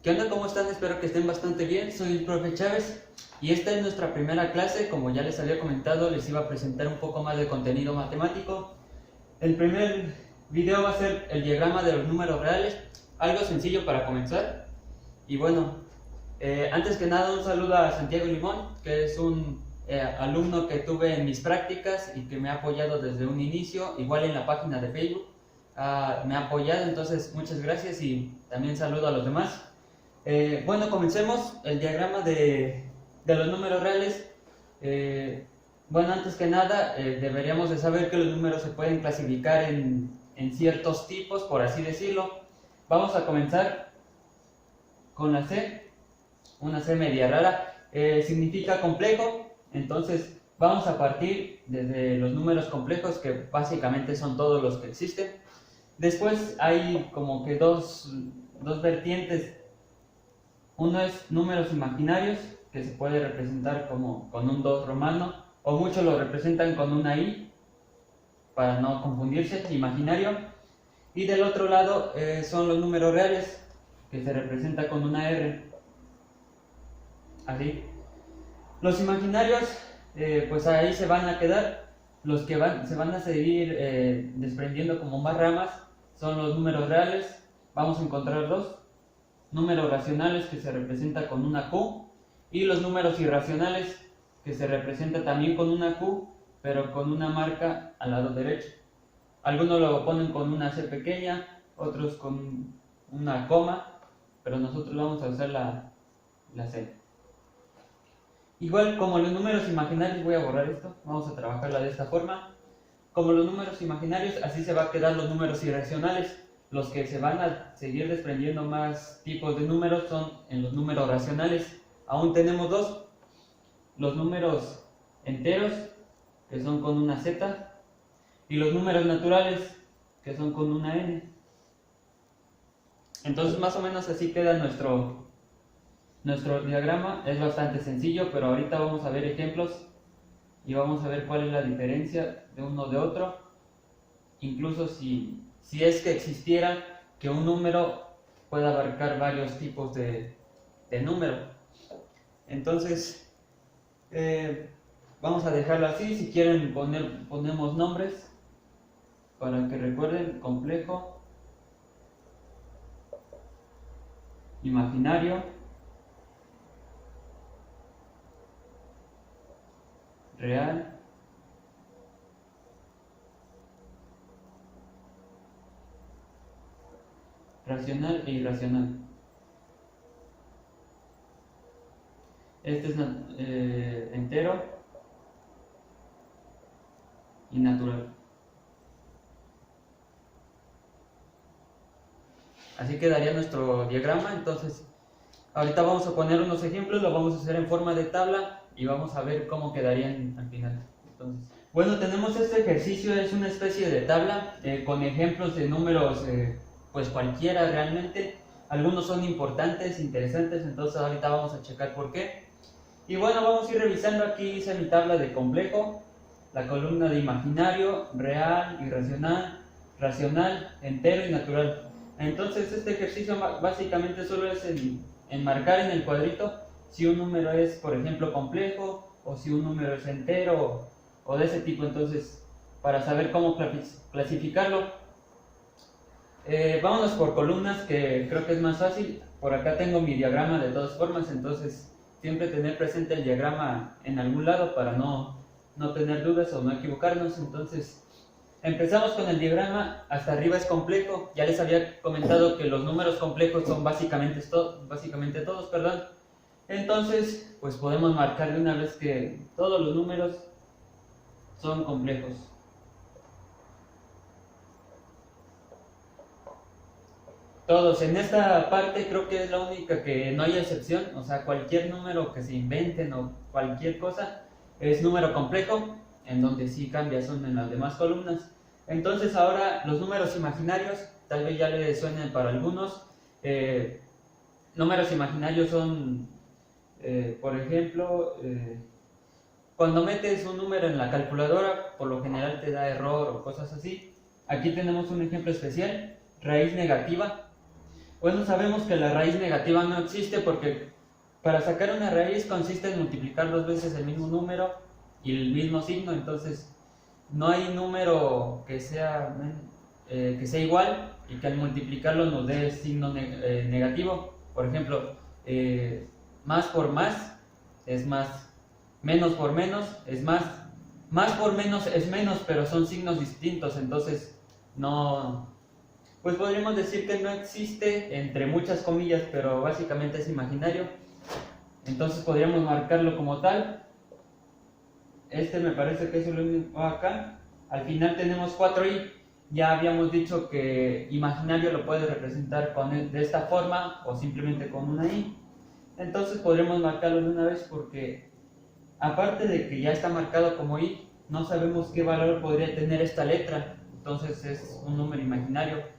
¿Qué onda? ¿Cómo están? Espero que estén bastante bien. Soy el profe Chávez y esta es nuestra primera clase. Como ya les había comentado, les iba a presentar un poco más de contenido matemático. El primer video va a ser el diagrama de los números reales, algo sencillo para comenzar. Y bueno, antes que nada un saludo a Santiago Limón, que es un alumno que tuve en mis prácticas y que me ha apoyado desde un inicio, igual en la página de Facebook. Me ha apoyado, entonces muchas gracias y también saludo a los demás. Bueno, comencemos el diagrama de los números reales. Bueno, antes que nada, deberíamos de saber que los números se pueden clasificar en ciertos tipos, por así decirlo. Vamos a comenzar con la C, una C media rara, significa complejo, entonces vamos a partir desde los números complejos, que básicamente son todos los que existen. Después hay como que dos vertientes. Uno es números imaginarios, que se puede representar como con un 2 romano, o muchos lo representan con una I, para no confundirse, imaginario. Y del otro lado son los números reales, que se representa con una R, así. Los imaginarios, pues ahí se van a quedar. Los que se van a seguir desprendiendo como más ramas son los números reales. Vamos a encontrar dos. Números racionales, que se representa con una Q, y los números irracionales, que se representa también con una Q, pero con una marca al lado derecho. Algunos lo ponen con una C pequeña, otros con una coma, pero nosotros vamos a usar la C. Igual, como los números imaginarios, voy a borrar esto, vamos a trabajarla de esta forma. Como los números imaginarios, así se va a quedar los números irracionales. Los que se van a seguir desprendiendo más tipos de números son en los números racionales. Aún tenemos dos: los números enteros, que son con una Z, y los números naturales, que son con una N. Entonces más o menos así queda nuestro diagrama. Es bastante sencillo, pero ahorita vamos a ver ejemplos y vamos a ver cuál es la diferencia de uno de otro. Incluso si es que existiera que un número pueda abarcar varios tipos de número. Entonces, vamos a dejarlo así. Si quieren ponemos nombres para que recuerden: complejo, imaginario, real, racional e irracional. Este es entero y natural. Así quedaría nuestro diagrama. Entonces, ahorita vamos a poner unos ejemplos, lo vamos a hacer en forma de tabla y vamos a ver cómo quedarían al final. Entonces, bueno, tenemos este ejercicio, es una especie de tabla con ejemplos de números, pues cualquiera realmente. Algunos son importantes, interesantes, entonces ahorita vamos a checar por qué. Y bueno, vamos a ir revisando. Aquí hice mi tabla de complejo, la columna de imaginario, real, irracional, racional, entero y natural. Entonces este ejercicio básicamente solo es enmarcar en el cuadrito si un número es, por ejemplo, complejo, o si un número es entero o de ese tipo. Entonces, para saber cómo clasificarlo, vámonos por columnas, que creo que es más fácil. Por acá tengo mi diagrama de todas formas, entonces siempre tener presente el diagrama en algún lado para no tener dudas o no equivocarnos. Entonces empezamos con el diagrama. Hasta arriba es complejo. Ya les había comentado que los números complejos son básicamente todos, perdón. Entonces, pues podemos marcar de una vez que todos los números son complejos. Todos. En esta parte creo que es la única que no hay excepción. O sea, cualquier número que se inventen o cualquier cosa es número complejo. En donde sí cambia son en las demás columnas. Entonces ahora los números imaginarios, tal vez ya les suenen para algunos. Números imaginarios son, por ejemplo, cuando metes un número en la calculadora, por lo general te da error o cosas así. Aquí tenemos un ejemplo especial: raíz negativa. Bueno, sabemos que la raíz negativa no existe porque para sacar una raíz consiste en multiplicar dos veces el mismo número y el mismo signo, entonces no hay número que sea igual y que al multiplicarlo nos dé signo negativo. Por ejemplo, más por más es más, menos por menos es más por menos es menos, pero son signos distintos, entonces no, pues podríamos decir que no existe entre muchas comillas, pero básicamente es imaginario. Entonces podríamos marcarlo como tal. Este me parece que es el único acá. Al final tenemos 4i. Ya habíamos dicho que imaginario lo puede representar de esta forma o simplemente con una i. Entonces podremos marcarlo de una vez porque aparte de que ya está marcado como i, no sabemos qué valor podría tener esta letra. Entonces es un número imaginario.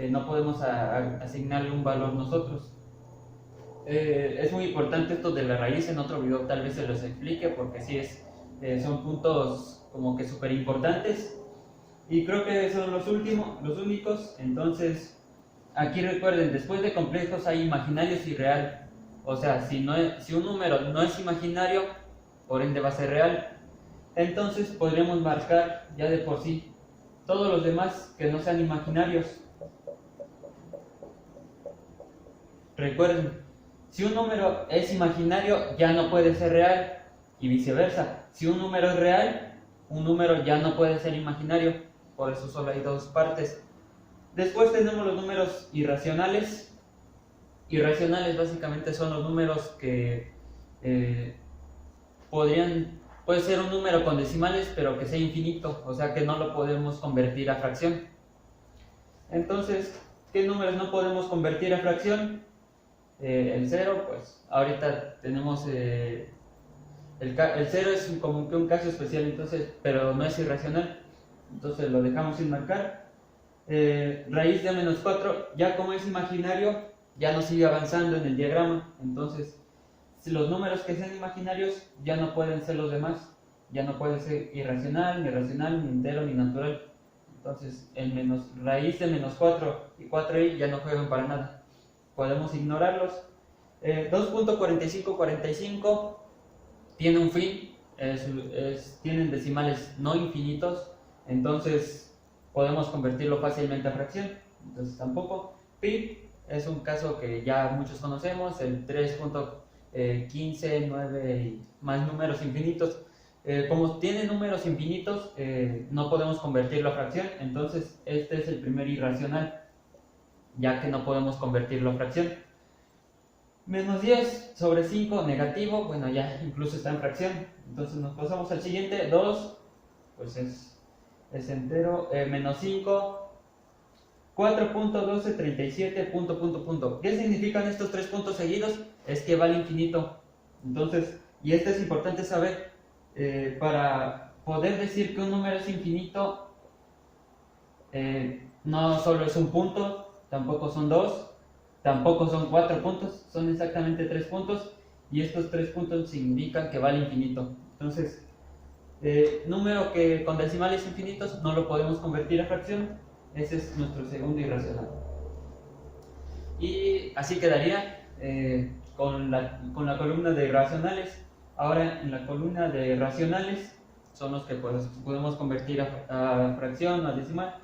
No podemos asignarle un valor nosotros. Es muy importante esto de la raíz, en otro video tal vez se los explique porque sí son puntos como que súper importantes y creo que son los únicos. Entonces aquí recuerden, después de complejos hay imaginarios y real, o sea, si un número no es imaginario, por ende va a ser real, entonces podríamos marcar ya de por sí todos los demás que no sean imaginarios. Recuerden, si un número es imaginario, ya no puede ser real, y viceversa. Si un número es real, un número ya no puede ser imaginario. Por eso solo hay dos partes. Después tenemos los números irracionales. Irracionales básicamente son los números que puede ser un número con decimales, pero que sea infinito, o sea que no lo podemos convertir a fracción. Entonces, ¿qué números no podemos convertir a fracción? El 0, pues ahorita tenemos el 0 es como que un caso especial, entonces, pero no es irracional, entonces lo dejamos sin marcar. Raíz de menos 4, ya como es imaginario, ya no sigue avanzando en el diagrama, entonces si los números que sean imaginarios ya no pueden ser los demás, ya no puede ser irracional, ni racional, ni entero, ni natural. Entonces raíz de menos 4 y 4i ya no juegan para nada. Podemos ignorarlos. 2.4545 tiene un fin, tienen decimales no infinitos, entonces podemos convertirlo fácilmente a fracción, entonces tampoco. Pi es un caso que ya muchos conocemos, el 3.15, 9 y más números infinitos. Como tiene números infinitos, no podemos convertirlo a fracción, entonces este es el primer irracional, ya que no podemos convertirlo a fracción. Menos 10 sobre 5 negativo, bueno, ya incluso está en fracción, entonces nos pasamos al siguiente. 2 pues es entero. Menos 5, 4.1237 punto. ¿Qué significan estos tres puntos seguidos? Es que va al infinito. Entonces, y esto es importante saber, para poder decir que un número es infinito, no solo es un punto, tampoco son dos, tampoco son 4 puntos, son exactamente 3 puntos, y estos 3 puntos significan que va al infinito. Entonces, número que con decimales infinitos no lo podemos convertir a fracción, ese es nuestro segundo irracional. Y así quedaría con la columna de irracionales. Ahora en la columna de racionales son los que podemos convertir a fracción o a decimal.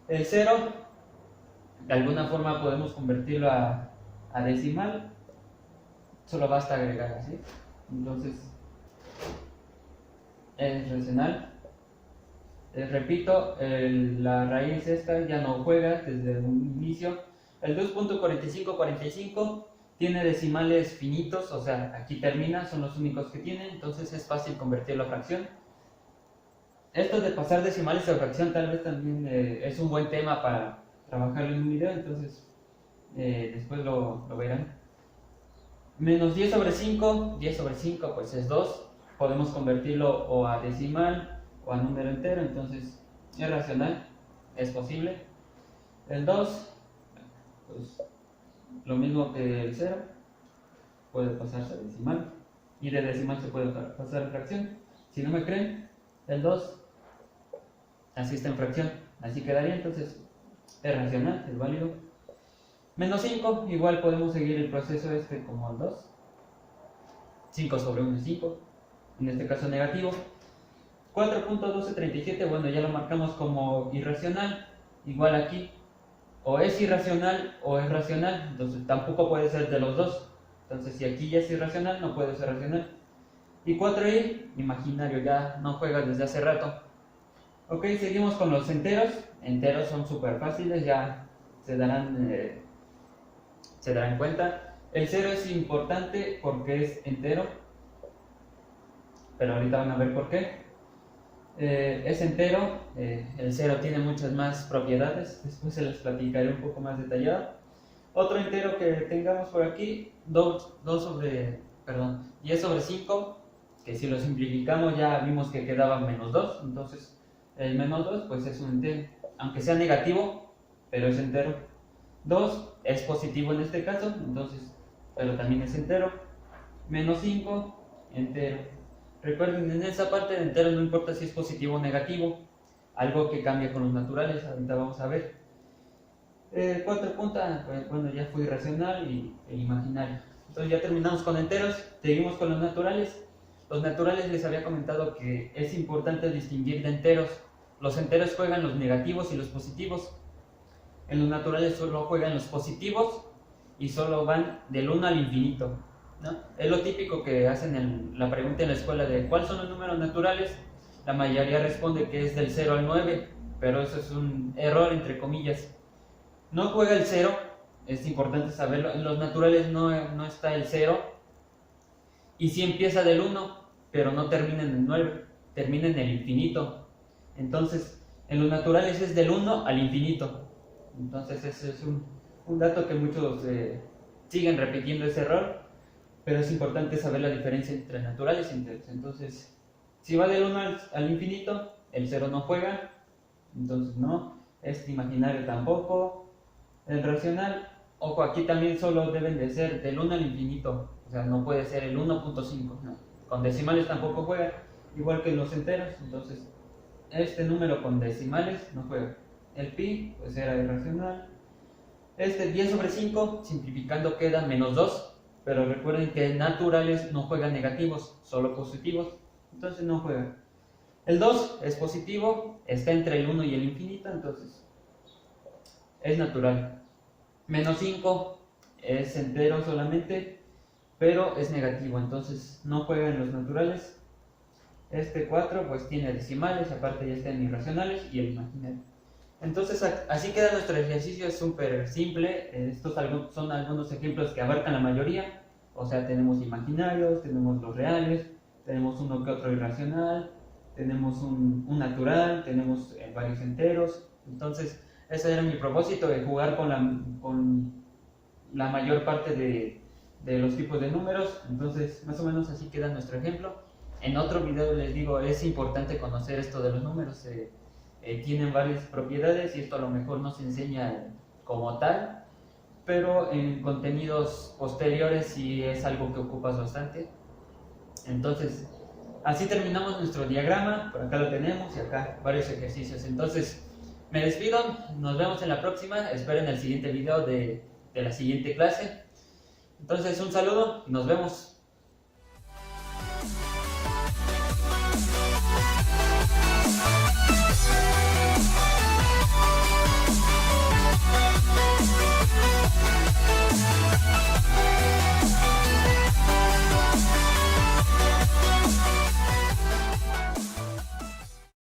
El 0, de alguna forma podemos convertirlo a decimal, solo basta agregar así. Entonces es racional. Repito, la raíz esta ya no juega desde un inicio. El 2.4545 tiene decimales finitos, o sea, aquí termina, son los únicos que tiene, entonces es fácil convertirlo a fracción. Esto de pasar decimales a fracción tal vez también es un buen tema para trabajarlo en un video, entonces después lo verán. Menos 10 sobre 5, 10 sobre 5 pues es 2, podemos convertirlo o a decimal o a número entero, entonces es racional, es posible. El 2, pues lo mismo que el 0, puede pasarse a decimal, y de decimal se puede pasar a fracción. Si no me creen, el 2 así está en fracción, así quedaría, entonces es racional, es válido. Menos 5, igual podemos seguir el proceso este como el 2. 5 sobre 1 es 5, en este caso negativo. 4.1237, bueno, ya lo marcamos como irracional, igual aquí, o es irracional o es racional, entonces tampoco puede ser de los dos. Entonces si aquí ya es irracional, no puede ser racional. Y 4i, imaginario, ya no juega desde hace rato. Ok, seguimos con los enteros. Enteros son súper fáciles, ya se darán cuenta. El 0 es importante porque es entero, pero ahorita van a ver por qué. Es entero, el 0 tiene muchas más propiedades, después se las platicaré un poco más detallado. Otro entero que tengamos por aquí, 10 sobre 5, que si lo simplificamos ya vimos que quedaba menos 2, entonces el menos 2 pues es un entero, aunque sea negativo, pero es entero. 2 es positivo en este caso, entonces, pero también es entero. Menos 5, entero. Recuerden, en esa parte de entero no importa si es positivo o negativo, algo que cambia con los naturales, ahorita vamos a ver. 4 puntas, bueno, ya fue irracional e imaginario. Entonces ya terminamos con enteros, seguimos con los naturales. Los naturales les había comentado que es importante distinguir de enteros. Los enteros juegan los negativos y los positivos. En los naturales solo juegan los positivos y solo van del 1 al infinito, ¿no? Es lo típico que hacen la pregunta en la escuela de ¿cuáles son los números naturales? La mayoría responde que es del 0 al 9, pero eso es un error entre comillas. No juega el 0, es importante saberlo. En los naturales no está el 0, y sí empieza del 1, pero no termina en el 9, termina en el infinito. Entonces, en los naturales es del 1 al infinito. Entonces, ese es un dato que muchos siguen repitiendo ese error, pero es importante saber la diferencia entre naturales y enteros. Entonces, si va del 1 al infinito, el 0 no juega, entonces no. Este imaginario tampoco. El racional, ojo, aquí también solo deben de ser del 1 al infinito, o sea, no puede ser el 1.5, no. Con decimales tampoco juega, igual que los enteros, entonces este número con decimales no juega. El pi, pues era irracional. Este 10 sobre 5, simplificando queda menos 2, pero recuerden que naturales no juegan negativos, solo positivos, entonces no juega. El 2 es positivo, está entre el 1 y el infinito, entonces es natural. Menos 5 es entero solamente, pero es negativo, entonces no juega en los naturales. Este 4 pues tiene decimales, aparte ya está en irracionales y el imaginario. Entonces así queda nuestro ejercicio, es súper simple. Estos son algunos ejemplos que abarcan la mayoría. O sea, tenemos imaginarios, tenemos los reales, tenemos uno que otro irracional, tenemos un natural, tenemos varios enteros. Entonces ese era mi propósito, de jugar con la mayor parte de los tipos de números. Entonces más o menos así queda nuestro ejemplo. En otro video les digo, es importante conocer esto de los números. Tienen varias propiedades y esto a lo mejor no se enseña como tal, pero en contenidos posteriores sí es algo que ocupas bastante. Entonces así terminamos nuestro diagrama. Por acá lo tenemos y acá varios ejercicios. Entonces me despido, nos vemos en la próxima, esperen el siguiente video de la siguiente clase. Entonces un saludo y nos vemos.